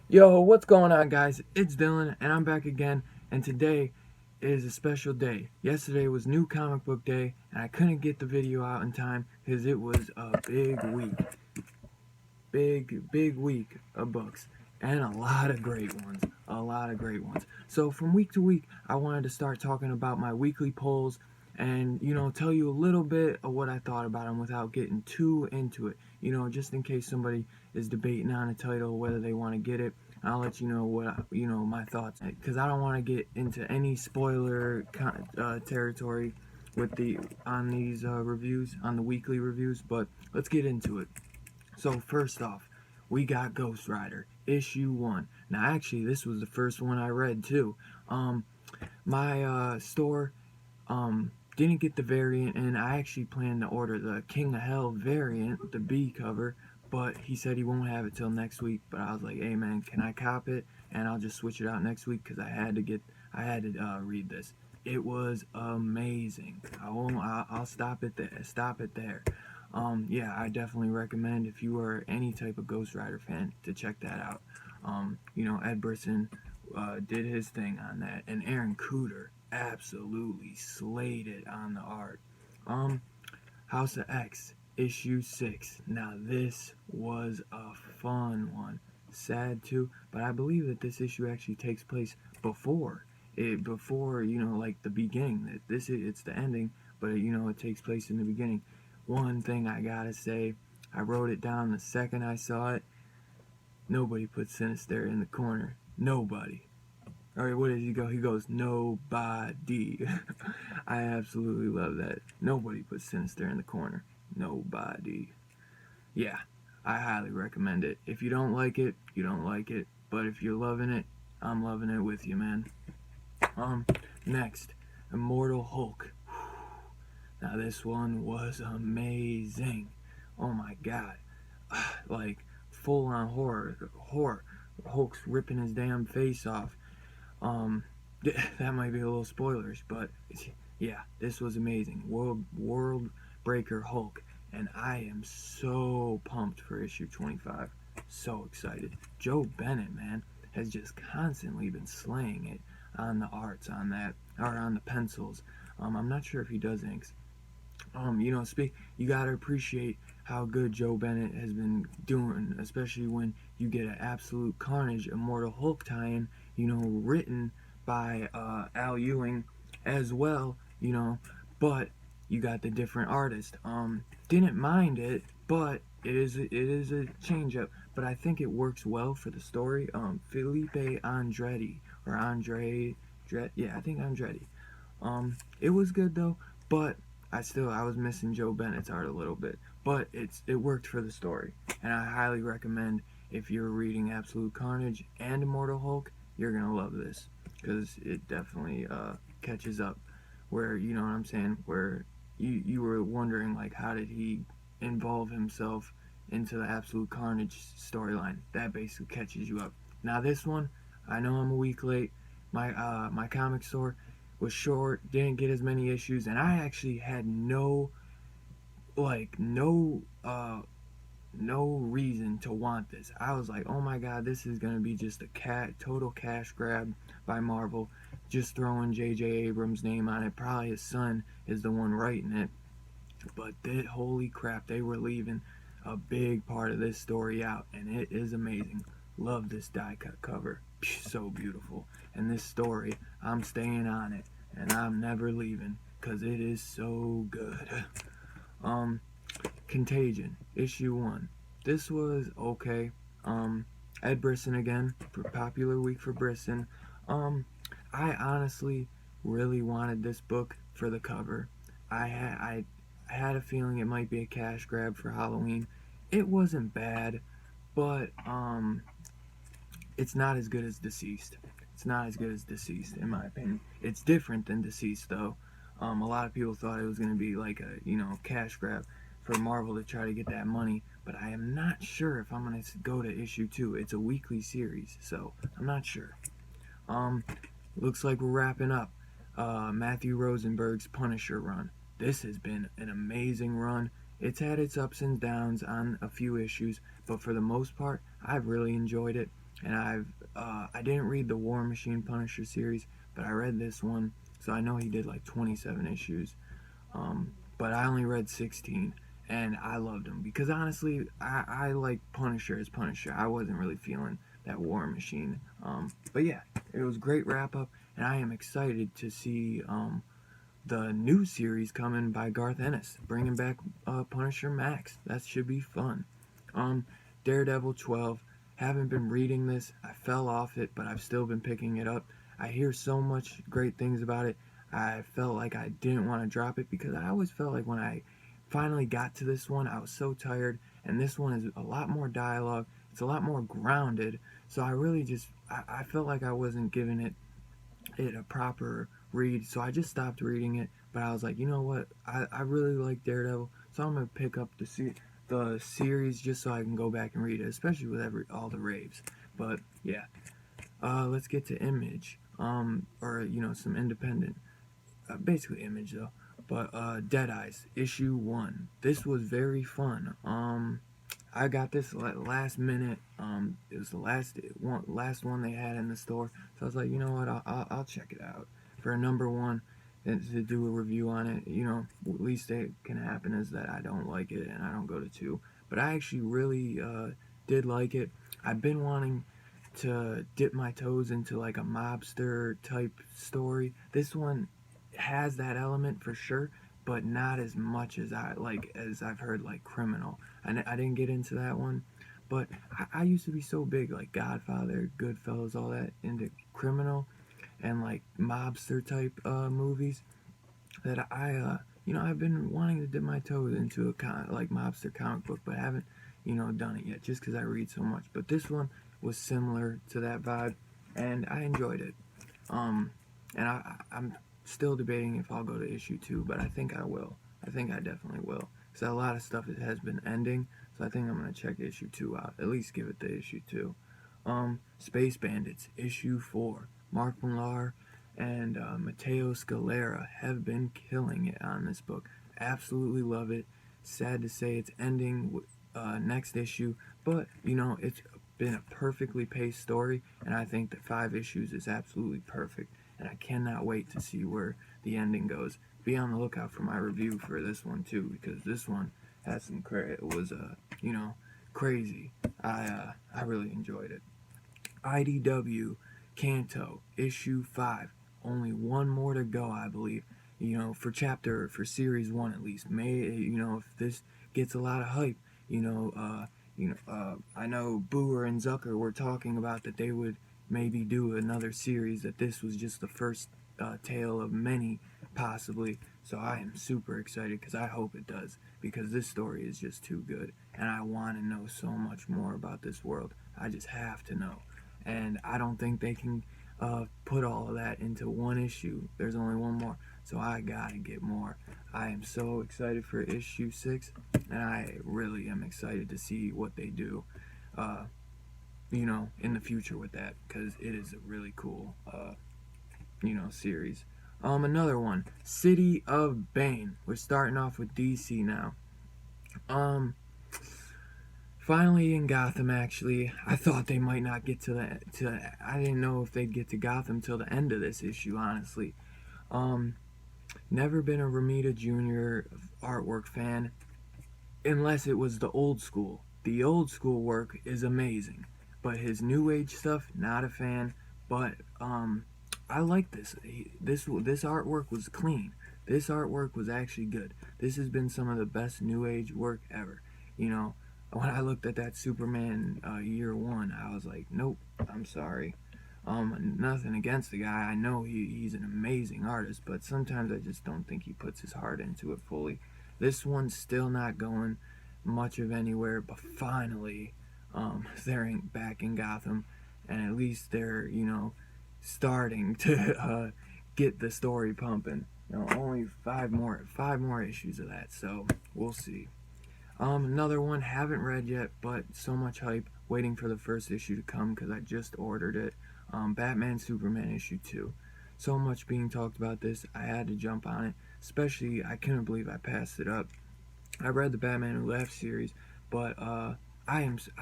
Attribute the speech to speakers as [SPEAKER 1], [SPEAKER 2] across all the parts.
[SPEAKER 1] Yo, what's going on, guys? It's Dylan, and I'm back again. And today is a special day. Yesterday was New Comic Book Day, and I couldn't get the video out in time because it was a big week. Big week of books. And a lot of great ones. A lot of great ones. So, from week to week, I wanted to start talking about my weekly polls and, tell you a little bit of what I thought about them without getting too into it. Just in case somebody is debating on a title, whether they want to get it. I'll let you know my thoughts, because I don't want to get into any spoiler territory with the on these reviews, on the weekly reviews. But let's get into it. So first off, we got Ghost Rider issue 1. Now actually, this was the first one I read too. Um, my store didn't get the variant, and I actually planned to order the King of Hell variant, the B cover, but he said he won't have it till next week. But I was like, hey man, can I cop it? And I'll just switch it out next week because I had to read this. It was amazing. I'll stop it there. Stop it there. Yeah, I definitely recommend, if you are any type of Ghost Rider fan, to check that out. Ed Brisson did his thing on that, and Aaron Cooter absolutely slayed it on the art. Um, House of X issue 6. Now this was a fun one. Sad too, but I believe that this issue actually takes place before like the beginning. That it's the ending, but it takes place in the beginning. One thing I gotta say, I wrote it down the second I saw it. Nobody put Sinister in the corner. Nobody. Alright, what does he go? He goes, nobody. I absolutely love that. Nobody put Sinister in the corner. Nobody. Yeah, I highly recommend it. If you don't like it, you don't like it. But if you're loving it, I'm loving it with you, man. Um, Next, Immortal Hulk. Now this one was amazing. Oh my god. Like full on horror. Hulk's ripping his damn face off. Um, that might be a little spoilers, but yeah, this was amazing. World Breaker Hulk, and I am so pumped for issue 25. So excited. Joe Bennett, man, has just constantly been slaying it on the arts, on that, or on the pencils. I'm not sure if he does inks. You gotta appreciate how good Joe Bennett has been doing, especially when you get an Absolute Carnage Immortal Hulk tie-in, written by Al Ewing as well, but you got the different artist. Didn't mind it, but it is a change up, but I think it works well for the story. Felipe Andretti or yeah, I think Andretti. It was good though, but I was missing Joe Bennett's art a little bit, but it worked for the story, and I highly recommend, if you're reading Absolute Carnage and Immortal Hulk, you're gonna love this because it definitely catches up. Where you know what I'm saying, where you were wondering like how did he involve himself into the Absolute Carnage storyline. That basically catches you up. Now this one, I know I'm a week late. My comic store was short, didn't get as many issues, and I actually had like no no reason to want this. I was like, oh my god, this is gonna be just a total cash grab by Marvel, just throwing J.J. Abrams' name on it. Probably his son is the one writing it, but holy crap, they were leaving a big part of this story out, and it is amazing. Love this die cut cover, so beautiful. And this story, I'm staying on it, and I'm never leaving because it is so good. um, Contagion issue 1. This was okay. Ed Brisson again, popular week for Brisson. Um, I honestly really wanted this book for the cover. I had a feeling it might be a cash grab for Halloween. It wasn't bad, but it's not as good as Deceased. It's not as good as Deceased, in my opinion. It's different than Deceased, though. A lot of people thought it was going to be like a cash grab for Marvel to try to get that money, but I am not sure if I'm going to go to issue 2. It's a weekly series, so I'm not sure. Um, Looks like we're wrapping up Matthew Rosenberg's Punisher run. This has been an amazing run. It's had its ups and downs on a few issues, but for the most part, I've really enjoyed it. and I didn't read the War Machine Punisher series, but I read this one, so I know he did like 27 issues. But I only read 16, and I loved him because honestly, I like Punisher as Punisher. I wasn't really feeling that War Machine. But yeah, it was a great wrap up, and I am excited to see the new series coming by Garth Ennis, bringing back Punisher Max. That should be fun. Um, Daredevil 12. Haven't been reading this. I fell off it, but I've still been picking it up. I hear so much great things about it. I felt like I didn't want to drop it because I always felt like when I finally got to this one, I was so tired. And this one is a lot more dialogue. It's a lot more grounded. So I really just I felt like I wasn't giving it a proper read. So I just stopped reading it. But I was like, you know what? I really like Daredevil, so I'm gonna pick up the series just so I can go back and read it, especially with all the raves. But yeah, let's get to Image, or some independent, basically Image though. But Dead Eyes issue 1. This was very fun. I got this last minute. It was the last one they had in the store, so I was like, you know what, I'll check it out for a number one, and to do a review on it. At least it can happen is that I don't like it and I don't go to 2. But I actually really did like it. I've been wanting to dip my toes into like a mobster type story. This one has that element for sure, but not as much as I've heard like Criminal. I didn't get into that one, but I used to be so big like Godfather, Goodfellas, all that, into Criminal and like mobster type movies, that I've been wanting to dip my toes into like mobster comic book, but haven't done it yet, just because I read so much. But this one was similar to that vibe, and I enjoyed it. And I'm still debating if I'll go to issue 2, but I think I will. I think I definitely will, because a lot of stuff has been ending, so I think I'm gonna check issue 2 out. At least give it the issue 2. Space Bandits issue 4. Mark Millar and Matteo Scalera have been killing it on this book. Absolutely love it. Sad to say it's ending next issue, but it's been a perfectly paced story, and I think that 5 issues is absolutely perfect. And I cannot wait to see where the ending goes. Be on the lookout for my review for this one too, because this one has some it was crazy. I really enjoyed it. IDW Kanto issue 5. Only one more to go, I believe. For series 1 at least. If this gets a lot of hype, I know Booher and Zucker were talking about that they would maybe do another series, that this was just the first tale of many, possibly. So I am super excited, because I hope it does, because this story is just too good, and I want to know so much more about this world. I just have to know, and I don't think they can put all of that into one issue. There's only one more, so I gotta get more. I am so excited for issue 6, and I really am excited to see what they do in the future with that, because it is a really cool series. Another one, City of Bane. We're starting off with DC now. Finally in Gotham, actually. I thought they might not get I didn't know if they'd get to Gotham till the end of this issue, honestly. Never been a Romita Jr. artwork fan, unless it was the old school. The old school work is amazing, but his new age stuff, not a fan. But I like this. This artwork was clean. This artwork was actually good. This has been some of the best new age work ever. When I looked at that Superman year 1, I was like, nope, I'm sorry. Nothing against the guy. I know he's an amazing artist, but sometimes I just don't think he puts his heart into it fully. This one's still not going much of anywhere, but finally, they're back in Gotham, and at least they're, starting to get the story pumping. Only five more issues of that, so we'll see. Another one, haven't read yet, but so much hype, waiting for the first issue to come because I just ordered it. Batman Superman issue 2. So much being talked about this, I had to jump on it. Especially, I couldn't believe I passed it up. I read the Batman Who Laughs series, but I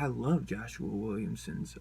[SPEAKER 1] love Joshua Williamson's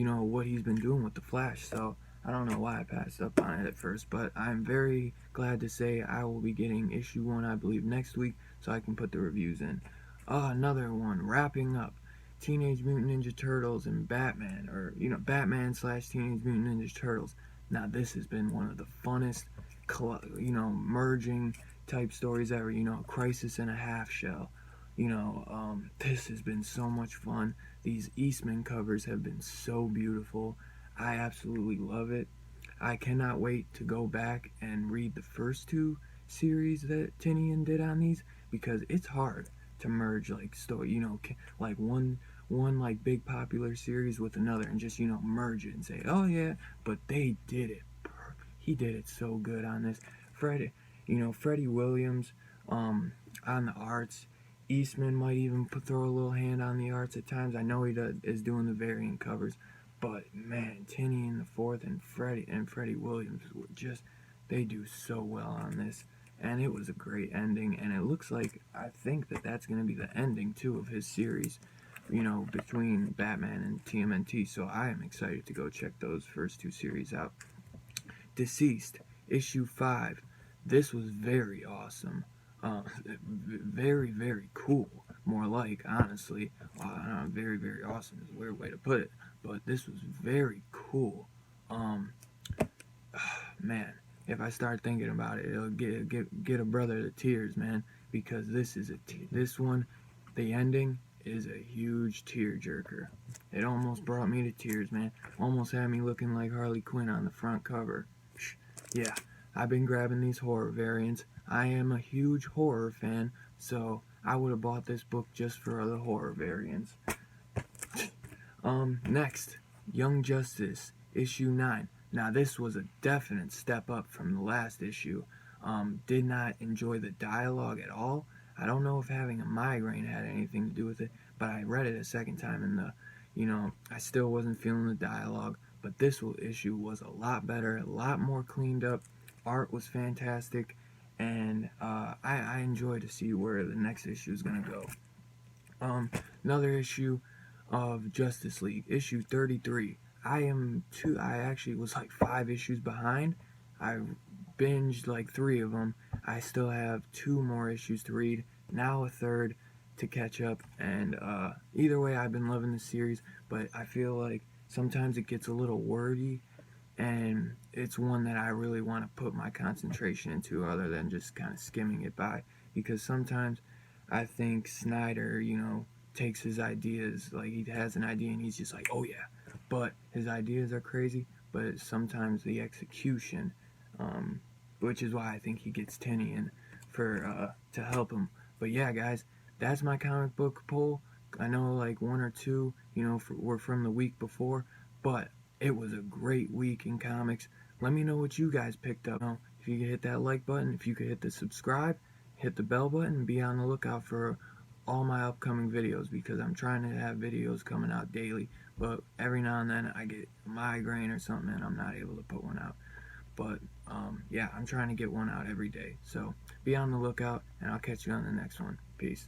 [SPEAKER 1] what he's been doing with the Flash. So I don't know why I passed up on it at first, but I'm very glad to say I will be getting issue 1, I believe, next week, so I can put the reviews in. Another one, wrapping up Teenage Mutant Ninja Turtles and Batman, or, Batman slash Teenage Mutant Ninja Turtles. Now, this has been one of the funnest, merging type stories ever, Crisis in a Half Shell. This has been so much fun. These Eastman covers have been so beautiful. I absolutely love it. I cannot wait to go back and read the first 2 series that Tinian did on these, because it's hard to merge like story, like one like big popular series with another, and just merge it and say, oh yeah. But they did it. He did it so good on this. Freddie Williams, on the arts. Eastman might even throw a little hand on the arts at times. I know he is doing the variant covers, but man, Tinian the Fourth and Freddie Williams were just, they do so well on this, and it was a great ending. And it looks like, I think that's going to be the ending too of his series, between Batman and TMNT. So I am excited to go check those first 2 series out. Deceased, issue 5. This was very awesome. Very, very cool. More like, honestly. Very, very awesome is a weird way to put it. But this was very cool. Man, if I start thinking about it, it'll get a brother to tears, man. Because this one, the ending is a huge tearjerker. It almost brought me to tears, man. Almost had me looking like Harley Quinn on the front cover. Yeah, I've been grabbing these horror variants. I am a huge horror fan, so I would have bought this book just for the horror variants. Next, Young Justice, issue 9. Now, this was a definite step up from the last issue. Did not enjoy the dialogue at all. I don't know if having a migraine had anything to do with it, but I read it a second time, and I still wasn't feeling the dialogue. But this issue was a lot better, a lot more cleaned up. Art was fantastic, and I enjoy to see where the next issue is going to go. Another issue of Justice League, issue 33. I actually was like 5 issues behind. I binged like 3 of them. I still have 2 more issues to read, now a third to catch up, and either way, I've been loving the series, but I feel like sometimes it gets a little wordy, and it's one that I really want to put my concentration into other than just kind of skimming it by, because sometimes I think Snyder, takes his ideas, like he has an idea and he's just like, oh yeah, but his ideas are crazy, but sometimes the execution, which is why I think he gets Tinian to help him. But yeah, guys, that's my comic book poll. I know like 1 or 2, were from the week before, but it was a great week in comics. Let me know what you guys picked up. If you could hit that like button, if you could hit the subscribe, hit the bell button, and be on the lookout for all my upcoming videos, because I'm trying to have videos coming out daily, but every now and then I get a migraine or something and I'm not able to put one out. But yeah, I'm trying to get one out every day. So be on the lookout, and I'll catch you on the next one. Peace.